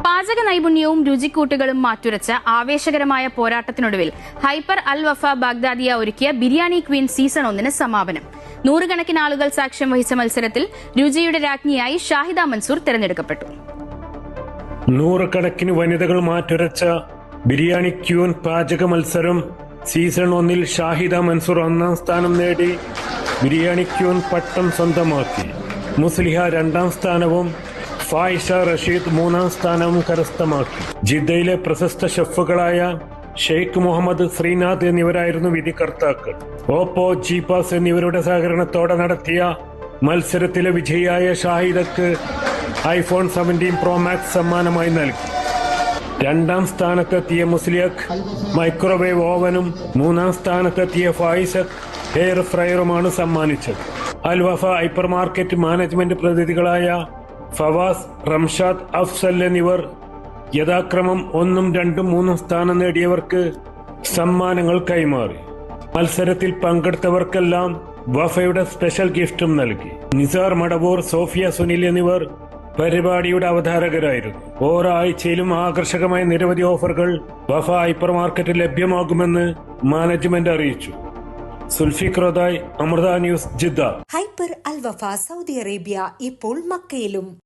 പാചക നൈപുണ്യവും രുചിക്കൂട്ടുകളും മാറ്റുരച്ച ആവേശകരമായ പോരാട്ടത്തിനൊടുവിൽ ഹൈപ്പർ അൽ വഫ ബാഗ്ദാദിയ ഒരുക്കിയ ബിരിയാണി ക്വീൻ സീസൺ 1 സമാപനം. നൂറുകണക്കിന് ആളുകൾ സാക്ഷ്യം വഹിച്ച മത്സരത്തിൽ രുചിയുടെ രാജ്ഞിയായി ഷാഹിദ മൻസൂർ തെരഞ്ഞെടുക്കപ്പെട്ടു. നൂറുകണക്കിന് വനിതകൾ മാറ്റുരച്ച ബിരിയാണി ക്വീൻ പാചക മത്സരം സീസൺ 1 ഷാഹിദ മൻസൂർ 1ാം സ്ഥാനം നേടി ബിരിയാണി ക്വീൻ പട്ടം സ്വന്തമാക്കി. മുസ്ലിഹ 2ാം സ്ഥാനവും ഫായിഷ റഷീദ് 3ാം സ്ഥാനവും കരസ്ഥമാക്കി. ജിദ്ദയിലെ പ്രശസ്ത ഷെഫുകളായ ഷെയ്ഖ് മുഹമ്മദ് ശ്രീനാഥ് എന്നിവരായിരുന്നു വിധികർത്താക്കൾ. ഓപ്പോ, ജീപാസ് എന്നിവരുടെ സഹകരണത്തോടെ നടത്തിയ മത്സരത്തിലെ വിജയിയായ ഷാഹിദക്ക് ഐഫോൺ 17 പ്രോ മാക്സ് സമ്മാനമായി നൽകി. 2ാം സ്ഥാനത്തെത്തിയ മുസ്ലിഹക്ക് മൈക്രോവേവ് ഓവനും 3ാം സ്ഥാനത്തെത്തിയ ഫായിഷക്ക് എയർ ഫ്രയറുമാണ് സമ്മാനിച്ചത്. Al Wafa hyper market management പ്രതിനിധികളായ ഫവാസ്, റംഷാദ്, അഫ്സൽ എന്നിവർ യഥാക്രമം 1, 2, 3 സ്ഥാനം നേടിയവർക്ക് സമ്മാനങ്ങൾ കൈമാറി. മത്സരത്തിൽ പങ്കെടുത്തവർക്കെല്ലാം വഫയുടെ സ്പെഷ്യൽ ഗിഫ്റ്റും നൽകി. നിസാർ മടവൂർ, സോഫിയ സുനിൽ എന്നിവർ പരിപാടിയുടെ അവതാരകരായിരുന്നു. ഓരോ ആഴ്ചയിലും ആകർഷകമായ നിരവധി ഓഫറുകൾ വഫ ഹൈപ്പർ മാർക്കറ്റിൽ ലഭ്യമാകുമെന്ന് മാനേജ്മെന്റ് അറിയിച്ചു. Sulfiq റോദായ്, Amrita news, Jeddah. Hyper അൽ വഫ സൗദി അറേബ്യ ഇപ്പോൾ മക്കയിലും.